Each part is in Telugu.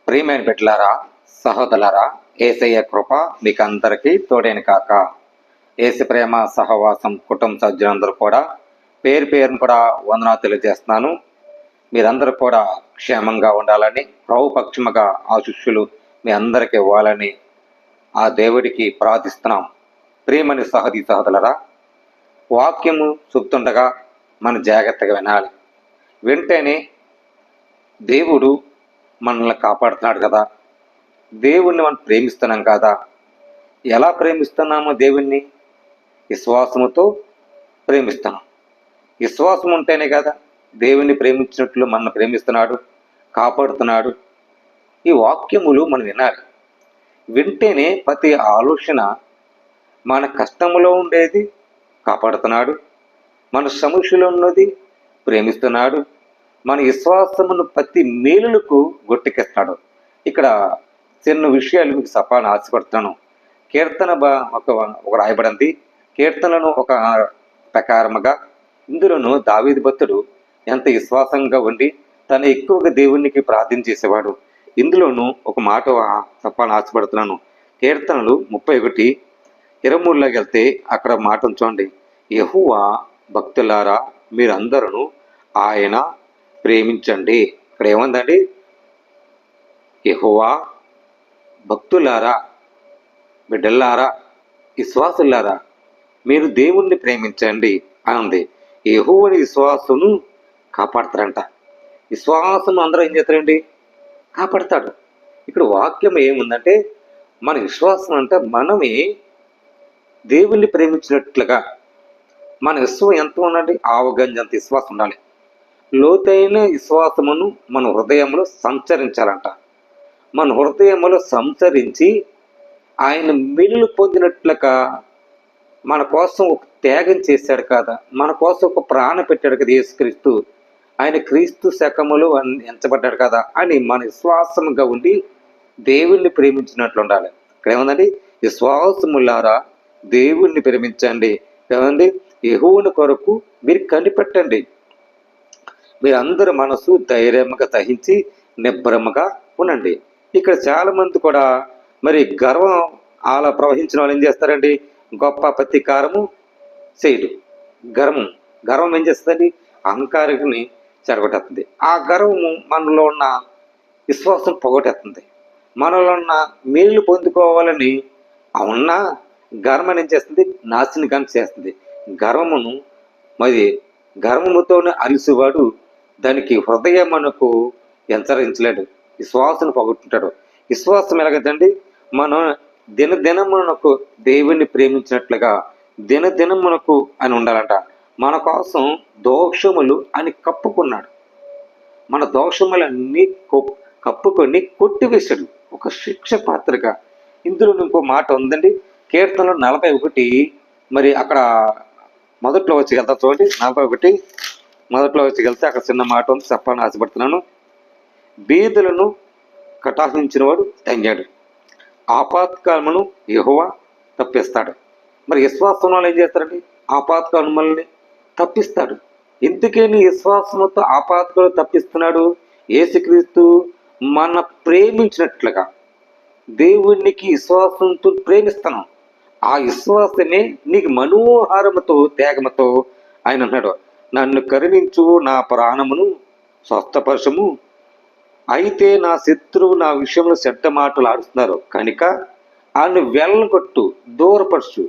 ప్రియమైన బిడ్డలారా, సహోదరులారా, యేసయ్య కృప మీకు అందరికీ తోడైన కాక. యేసు ప్రేమ సహవాసం కుటుంబ సభ్యులందరూ కూడా పేరు పేరును కూడా వందనాలు తెలియజేస్తున్నాను. మీరందరూ కూడా క్షేమంగా ఉండాలని, ప్రభుపక్షముగా ఆశీస్సులు మీ అందరికీ ఇవ్వాలని ఆ దేవుడికి ప్రార్థిస్తున్నాం. ప్రియమని సహోదరులారా, వాక్యము చెప్తుండగా మనం జాగ్రత్తగా వినాలి. వింటేనే దేవుడు మనల్ని కాపాడుతున్నాడు కదా, దేవుణ్ణి మనం ప్రేమిస్తున్నాం కదా. ఎలా ప్రేమిస్తున్నామో దేవుణ్ణి? విశ్వాసముతో ప్రేమిస్తున్నాం. విశ్వాసం ఉంటేనే కదా దేవుణ్ణి ప్రేమించినట్లు మనల్ని ప్రేమిస్తున్నాడు, కాపాడుతున్నాడు. ఈ వాక్యములు మనం వినాలి. వింటేనే ప్రతి ఆలోచన మన కష్టములో ఉండేది కాపాడుతున్నాడు, మన సమస్యలో ఉన్నది ప్రేమిస్తున్నాడు, మన విశ్వాసమును ప్రతి మేలులకు గొట్టెక్కిస్తున్నాడు. ఇక్కడ చిన్న విషయాలు మీకు చెప్పాలని ఆశపడుతున్నాను. కీర్తన ఒక రాయబడింది. కీర్తనను ఒక ప్రకారముగా ఇందులోనూ దావీదు భక్తుడు ఎంత విశ్వాసంగా ఉండి తను ఎక్కువగా దేవునికి ప్రార్థన చేసేవాడు. ఇందులోనూ ఒక మాట చెప్పాలని ఆశపడుతున్నాను. కీర్తనలు 31:23లోకి వెళ్తే అక్కడ మాట చూడండి. యెహోవా భక్తులారా మీరందరూ ఆయన ప్రేమించండి. ఇక్కడ ఏముందండి? యెహోవా భక్తులారా, బిడ్డలారా, విశ్వాసులారా మీరు దేవుణ్ణి ప్రేమించండి అని ఉంది. యెహోవాని విశ్వాసును కాపాడతారంట. విశ్వాసం అందరూ ఏం చేస్తారండి? కాపాడతాడు. ఇక్కడ వాక్యం ఏముందంటే మన విశ్వాసం అంటే మనమే దేవుణ్ణి ప్రేమించినట్లుగా మన విశ్వాసం ఎంత ఉండాలి? ఆవగంజంత విశ్వాసం ఉండాలి. లోతైన విశ్వాసమును మన హృదయంలో సంచరించాలంట. మన హృదయంలో సంచరించి ఆయన మేలు పొందినట్లుగా మన కోసం ఒక త్యాగం చేశాడు కదా, మన కోసం ఒక ప్రాణం పెట్టాడు కదా యేసుక్రీస్తు. ఆయన క్రీస్తు శకములు ఎంచబడ్డాడు కదా అని మన విశ్వాసముగా ఉండి దేవుణ్ణి ప్రేమించినట్లు ఉండాలి. ఇక్కడ ఏముందండి? విశ్వాసములారా దేవుణ్ణి ప్రేమించండి. ఏమండి? యెహోవాని కొరకు మీరు కనిపెట్టండి. మీరందరూ మనసు ధైర్యంగా సహించి నిబ్బరముగా ఉండండి. ఇక్కడ చాలా మంది కూడా మరి గర్వం అలా ప్రవహించిన వాళ్ళు ఏం చేస్తారండి? గొప్ప ప్రతీకారము చేయడు. గర్వం ఏం చేస్తుందండి? అహంకారాన్ని చెడగొట్టేస్తుంది. ఆ గర్వము మనలో ఉన్న విశ్వాసం పొగొట్టేస్తుంది. మనలో ఉన్న మేలు పొందుకోవాలని ఉన్న గర్వం ఏం చేస్తుంది? నాశనం చేస్తుంది. గర్వముతోనే అలిసివాడు దానికి హృదయమునకు ఎంచరించలేడు. విశ్వాసం పొగొట్టుకుంటాడు. విశ్వాసం ఎలాగండి? మనం దినదినమునకు దేవుణ్ణి ప్రేమించినట్లుగా దినదినమునకు అని ఉండాలంట. మన కోసం దోషములు అని కప్పుకున్నాడు. మన దోషములన్నీ కప్పుకొని కొట్టివేశాడు ఒక శిక్ష పాత్రగా. ఇందులో ఇంకో మాట ఉందండి. కీర్తనలు 41 మరి అక్కడ మొదట్లో వచ్చి వెళ్తా చూడండి. 41 మొదట్లో వచ్చి వెళ్తే అక్కడ చిన్న మాట ఉంది, చెప్పాలని ఆశపడుతున్నాను. బీదలను కటాక్షించిన వాడు ధన్యుడు, ఆపత్కాలమును యెహోవా తప్పిస్తాడు. మరి విశ్వాసంలో ఏం చేస్తారండి? ఆపత్కాలములని తప్పిస్తాడు. ఎందుకని విశ్వాసంతో ఆపత్కాలు తప్పిస్తున్నాడు? యేసుక్రీస్తు మన ప్రేమించినట్లుగా దేవునికి విశ్వాసంతో ప్రేమిస్తున్నాం. ఆ విశ్వాసమే నీకు మనోహారముతో త్యాగముతో ఆయన అన్నాడు, నన్ను కరుణించు, నా ప్రాణమును స్వస్థపరచము. అయితే నా శత్రువు నా విషయంలో చెడ్డ మాటలు ఆడుతున్నారు కనుక ఆయన వెళ్ళగొట్టు, దూరపరచు.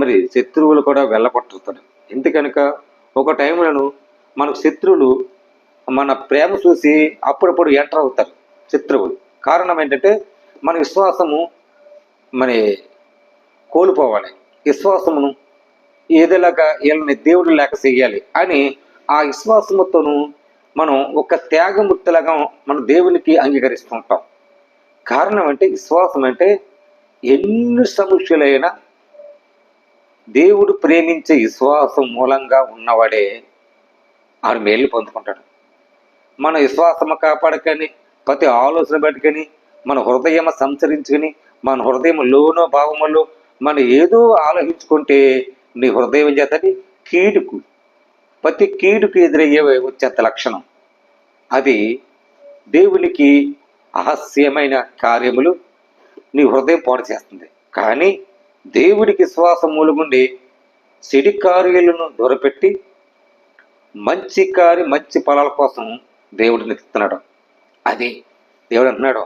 మరి శత్రువులు కూడా వెళ్ళగొట్టుతాడు. ఎందుకనుక ఒక టైంలో మనకు శత్రువులు మన ప్రేమ చూసి అప్పుడప్పుడు ఎంటర్ అవుతారు శత్రువులు. కారణం ఏంటంటే మన విశ్వాసము కోల్పోవాలి. విశ్వాసమును ఏదోలాగా వీళ్ళని దేవుడు లేక చేయాలి అని ఆ విశ్వాసముతోను మనం ఒక త్యాగమూర్తిలాగా మన దేవునికి అంగీకరిస్తుంటాం. కారణం అంటే విశ్వాసం అంటే ఎన్ని సమస్యలైనా దేవుడు ప్రేమించే విశ్వాసం మూలంగా ఉన్నవాడే ఆడు మేలు పొందుకుంటాడు. మన విశ్వాసము కాపాడకని ప్రతి ఆలోచన పెట్టుకొని మన హృదయం సంచరించుకొని మన హృదయం లోనో భావములో మనం ఏదో ఆలోచించుకుంటే నీ హృదయం చేతని ప్రతి కీడుకు ఎదురయ్యే వచ్చేంత లక్షణం అది దేవునికి అహస్యమైన కార్యములు నీ హృదయం పాడు చేస్తుంది. కానీ దేవుడికి విశ్వాసం మూలుగుండి చెడు కార్యాలను దూరపెట్టి మంచి ఫలాల కోసం దేవుడిని ఎత్తుతున్నాడు. అది దేవుడు అంటున్నాడు,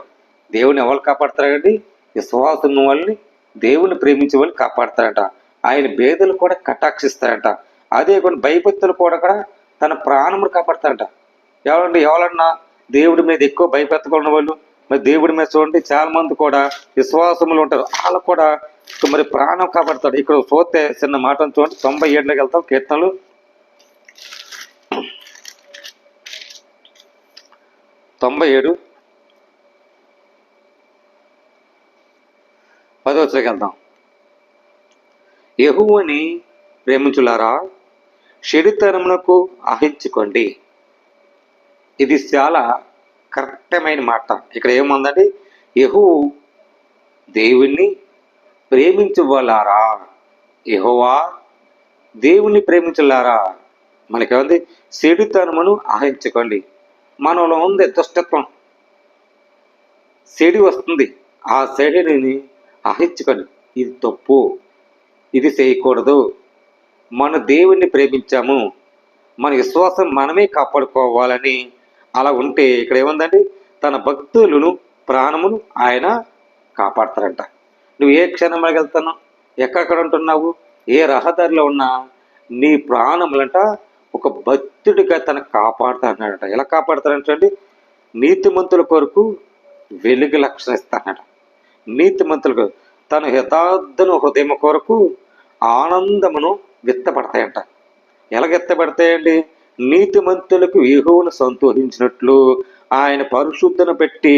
దేవుడిని ఎవరు కాపాడతారండి? విశ్వాసం వాళ్ళని, దేవుని ప్రేమించే వాళ్ళు కాపాడతారట. ఆయన భేదలు కూడా కటాక్షిస్తారట. అదే కొన్ని భయభక్తులు కూడా తన ప్రాణమును కాపాడతారట. ఎవరన్నా దేవుడి మీద ఎక్కువ భయపెత్తకున్న వాళ్ళు, మరి దేవుడి మీద చూడండి చాలా మంది కూడా విశ్వాసములు ఉంటారు, వాళ్ళు కూడా మరి ప్రాణం కాపాడతాడు. ఇక్కడ చూస్తే చిన్న మాట చూడండి, 97లోకి వెళ్తాం. కీర్తనలు 97 10 వెళ్దాం. యెహోవాని ప్రేమించులారా, చెడుతనమునకు అహించుకోండి. ఇది చాలా కరెక్టమైన మాట. ఇక్కడ ఏముందండి? యెహోవా దేవుణ్ణి ప్రేమించువాలారా, యెహోవా దేవుణ్ణి ప్రేమించులారా. మనకేముంది? చెడుతనమును అహించుకోండి. మనలో ఉంది దుష్టత్వం, చెడు వస్తుంది. ఆ చెడుని అహించుకోండి. ఇది తప్పు, ఇది చేయకూడదు. మన దేవుణ్ణి ప్రేమించాము, మన విశ్వాసం మనమే కాపాడుకోవాలని అలా ఉంటే ఇక్కడ ఏముందండి? తన భక్తులను ప్రాణమును ఆయన కాపాడతారంట. నువ్వు ఏ క్షణంలోకి వెళ్తున్నావు, ఎక్కడెక్కడ ఉంటున్నావు, ఏ రహదారిలో ఉన్నా నీ ప్రాణములంట ఒక భక్తుడిగా తన కాపాడుతా అన్నాడట. ఎలా కాపాడతారంటే నీతిమంతుల కొరకు వెలుగు లక్షణ ఇస్తానట. నీతిమంతులకు తన యథార్థను హృదయం కొరకు ఆనందమును విత్తపడతాయంట. ఎలాగెత్తబడతాయండి? నీతిమంతులకు యెహోవాను సంతోషించినట్లు ఆయన పరిశుద్ధను పెట్టి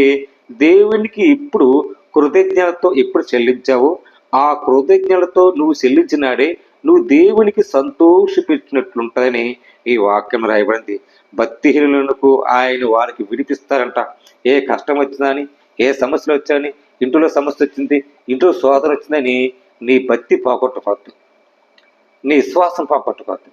దేవునికి ఇప్పుడు కృతజ్ఞతతో ఎప్పుడు చెల్లించావో ఆ కృతజ్ఞతతో నువ్వు చెల్లించినాడే నువ్వు దేవునికి సంతోషపెట్టినట్లుంటుందని ఈ వాక్యం రాయబడింది. భక్తిహీనులకు ఆయన వారికి విడిపిస్తారంట. ఏ కష్టం వచ్చిందని, ఏ సమస్యలు వచ్చాయని, ఇంట్లో సమస్య వచ్చింది, ఇంట్లో శోధన వచ్చిందని నీ భక్తి పోగొట్టుకోవద్దు, నీ విశ్వాసం పోగొట్టుకోవద్దు.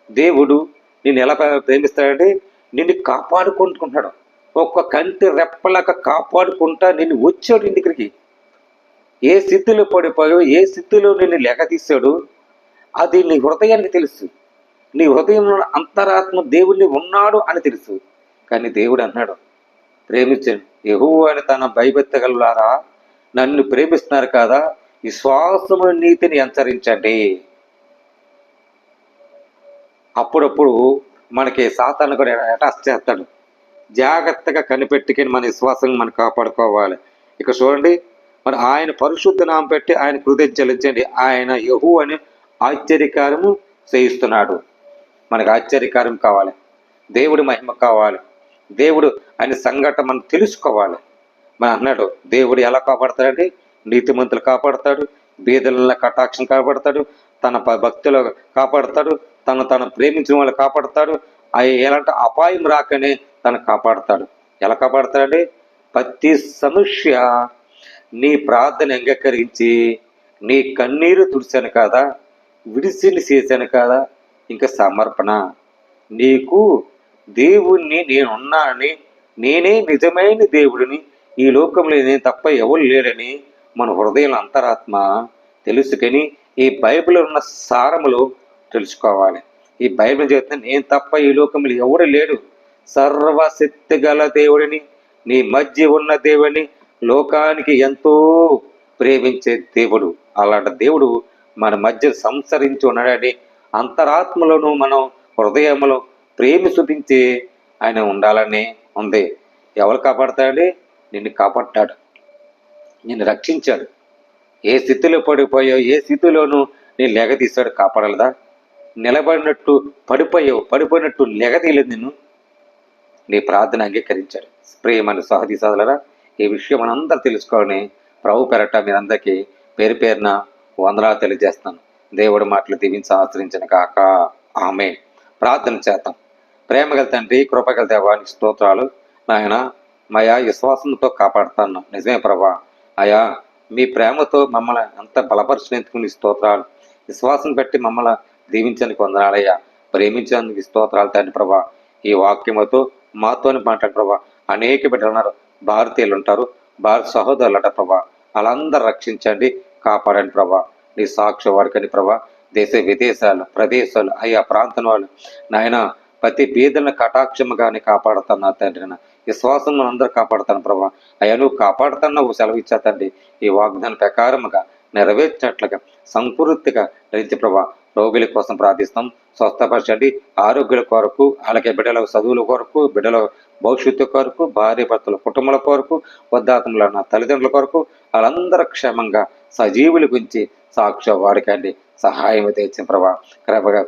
దేవుడు నిన్ను ఎలా ప్రేమిస్తాడంటే నిన్ను కాపాడుకుంటున్నాడు. ఒక్క కంటి రెప్పలాగా కాపాడుకుంటా నిన్ను వచ్చాడు ఇంటికి. ఏ స్థితిలో పడిపోయావు, ఏ స్థితిలో నిన్ను లెక్క తీశాడు అది నీ హృదయానికి తెలుసు. నీ హృదయంలో అంతరాత్మ దేవుడిని ఉన్నాడు అని తెలుసు. కానీ దేవుడు అన్నాడు, ప్రేమించండి. యెహోవా అని తన భయభక్తులారా, నన్ను ప్రేమిస్తున్నారు కదా, విశ్వాసము నీతిని అనుసరించండి. అప్పుడప్పుడు మనకి సాతాను కూడా అటాచ్ చేస్తాడు. జాగ్రత్తగా కనిపెట్టుకుని మన విశ్వాసం మనం కాపాడుకోవాలి. ఇక చూడండి, మరి ఆయన పరిశుద్ధ నామం పెట్టి ఆయన కృతజ్ఞతలు చెల్లించండి. ఆయన యెహోవా అని ఆశ్చర్యకార్యము చేయిస్తున్నాడు. మనకు ఆశ్చర్యకార్యం కావాలి, దేవుడి మహిమ కావాలి, దేవుడు ఆయన సంఘటన మనం తెలుసుకోవాలి. మనం అన్నాడు, దేవుడు ఎలా కాపాడతాడంటే నీతిమంతులు కాపాడతాడు, బీదల కటాక్షం కాపాడతాడు, తన భక్తులు కాపాడతాడు, తను ప్రేమించిన వాళ్ళు కాపాడతాడు. ఎలాంటి అపాయం రాకనే తను కాపాడతాడు. ఎలా కాపాడతాడంటే ప్రతి సమస్య నీ ప్రార్థన అంగీకరించి నీ కన్నీరు తుడిచాను కదా, విడిసిని చేశాను కదా, ఇంకా సమర్పణ. నీకు దేవుణ్ణి నేనున్నానని, నేనే నిజమైన దేవుడిని, ఈ లోకంలో నేను తప్ప ఎవరు లేడని మన హృదయం అంతరాత్మ తెలుసుకొని ఈ బైబిల్ ఉన్న సారములు తెలుసుకోవాలి. ఈ బైబిల్ చెప్తే నేను తప్ప ఈ లోకంలో ఎవడు లేడు, సర్వశక్తి గల దేవుడిని, నీ మధ్య ఉన్న దేవుడిని, లోకానికి ఎంతో ప్రేమించే దేవుడు. అలాంటి దేవుడు మన మధ్య సంసరించి ఉన్నాడని అంతరాత్మలోను మనం హృదయంలో ప్రేమ చూపించి ఆయన ఉండాలని ఉంది. ఎవరు కాపాడతాడండి? నిన్ను కాపాడతాడు, నిన్ను రక్షించాడు. ఏ స్థితిలో పడిపోయావు, ఏ స్థితిలోనూ నేను లెగతీస్తాడు, కాపాడలేదా? నిలబడినట్టు పడిపోయినట్టు లెగతీయలేదు నిన్ను. నీ ప్రార్థన అంగీకరించాడు. ప్రియమైన సహోదరి సోదరులారా, ఈ విషయం మనందరూ తెలుసుకోవాలని ప్రభు పేరట మీరందరికీ పేరు పేరున వందనాలు తెలియజేస్తాను. దేవుడి మాటలు దీవించి ఆచరించిన కాక ఆమేన్. ప్రార్థన చేద్దాం. ప్రేమగల తండ్రి, కృపగల దేవానికి స్తోత్రాలు. నాయన మయా విశ్వాసంతో కాపాడుతాను. నిజమే ప్రభా, అయా మీ ప్రేమతో మమ్మల్ని అంత బలపరిచినందుకు నీ స్తోత్రాలు. విశ్వాసం పెట్టి మమ్మల్ని దీవించడానికి వందనాలయ్యా, ప్రేమించేందుకు స్తోత్రాలు తండ్రి ప్రభా. ఈ వాక్యముతో మాతో మాట్లాడు ప్రభా. అనేక బిడ్డలు ఉన్నారు, భారతీయులు ఉంటారు, భారత సహోదరులు అంట ప్రభా, వాళ్ళందరూ రక్షించండి, కాపాడండి ప్రభా. నీ సాక్ష్య వారికని ప్రభా, దేశ విదేశాలు ప్రదేశాలు ఆయా ప్రాంతం వాళ్ళు నాయన ప్రతి బీదలను కటాక్షముగానే కాపాడుతున్నా తండ్రి. విశ్వాసం అందరూ కాపాడుతాను ప్రభా. అయ్యా నువ్వు కాపాడుతున్నావు సెలవు ఇచ్చా తండ్రి. ఈ వాగ్దాన ప్రకారముగా నెరవేర్చినట్లుగా సంపూర్తిగా రించి ప్రభా. రోగుల కోసం ప్రార్థిస్తాం, స్వస్థపరచండి, ఆరోగ్యుల కొరకు, అలాగే బిడ్డల చదువుల కొరకు, బిడ్డల భవిష్యత్తు కొరకు, భార్య భర్తల కుటుంబాల కొరకు, వృద్ధాత్ముల నా తల్లిదండ్రుల కొరకు, వాళ్ళందరూ క్షేమంగా సజీవుల గురించి సాక్ష్య వాడికండి సహాయం తెచ్చిన ప్రభా.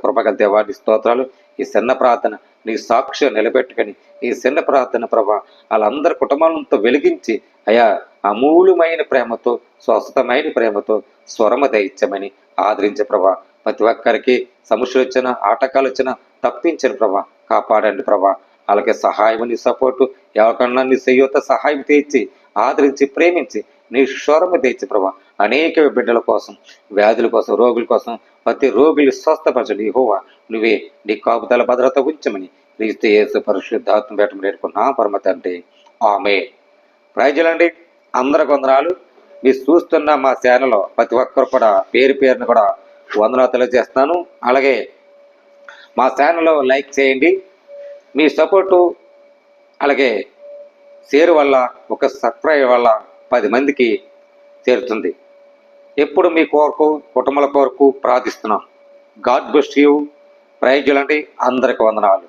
కృపగల దేవాది స్తోత్రాలు. ఈ చిన్న ప్రార్థన నీ సాక్ష్యం నిలబెట్టుకొని ఈ చిన్న ప్రార్థన ప్రభా వాళ్ళందరి కుటుంబాలతో వెలిగించి అయా అమూలమైన ప్రేమతో, స్వస్థతమైన ప్రేమతో స్వరమ దయచ్చమని ఆదరించే ప్రభా. ప్రతి ఒక్కరికి సమస్యలు వచ్చిన, ఆటకాలు వచ్చిన తప్పించని ప్రభా, కాపాడండి ప్రభా. అలాగే సహాయం, నీ సపోర్టు, ఎవరికన్నా నీ సయ్యత సహాయం తెచ్చి ఆదరించి ప్రేమించి నీ స్వరము తెచ్చి ప్రభా. అనేక బిడ్డల కోసం, వ్యాధుల కోసం, రోగుల కోసం ప్రతి రోగులు స్వస్థపరచండి యెహోవా. నువ్వే నీ కాపుదల భద్రత ఉంచమని క్రీస్తు యేసు పరిశుద్ధాత్మ పెట్టమని నేర్చుకున్నా పరమ తండ్రి, ఆమేన్. ప్రైజులండి, అందరికి వందనాలు. మీరు చూస్తున్న మా ఛానల్లో ప్రతి ఒక్కరు కూడా పేరు పేరును కూడా వందనాలు తెలియజేస్తున్నాను. అలాగే మా ఛానల్లో లైక్ చేయండి. మీ సపోర్టు అలాగే షేర్ వల్ల, ఒక సబ్స్క్రైబ్ వల్ల 10 మందికి చేరుతుంది. ఎప్పుడు మీ కొరకు, కుటుంబాల కొరకు ప్రార్థిస్తున్నాం. God bless you. ప్రైజులండి, అందరికి వందనాలు.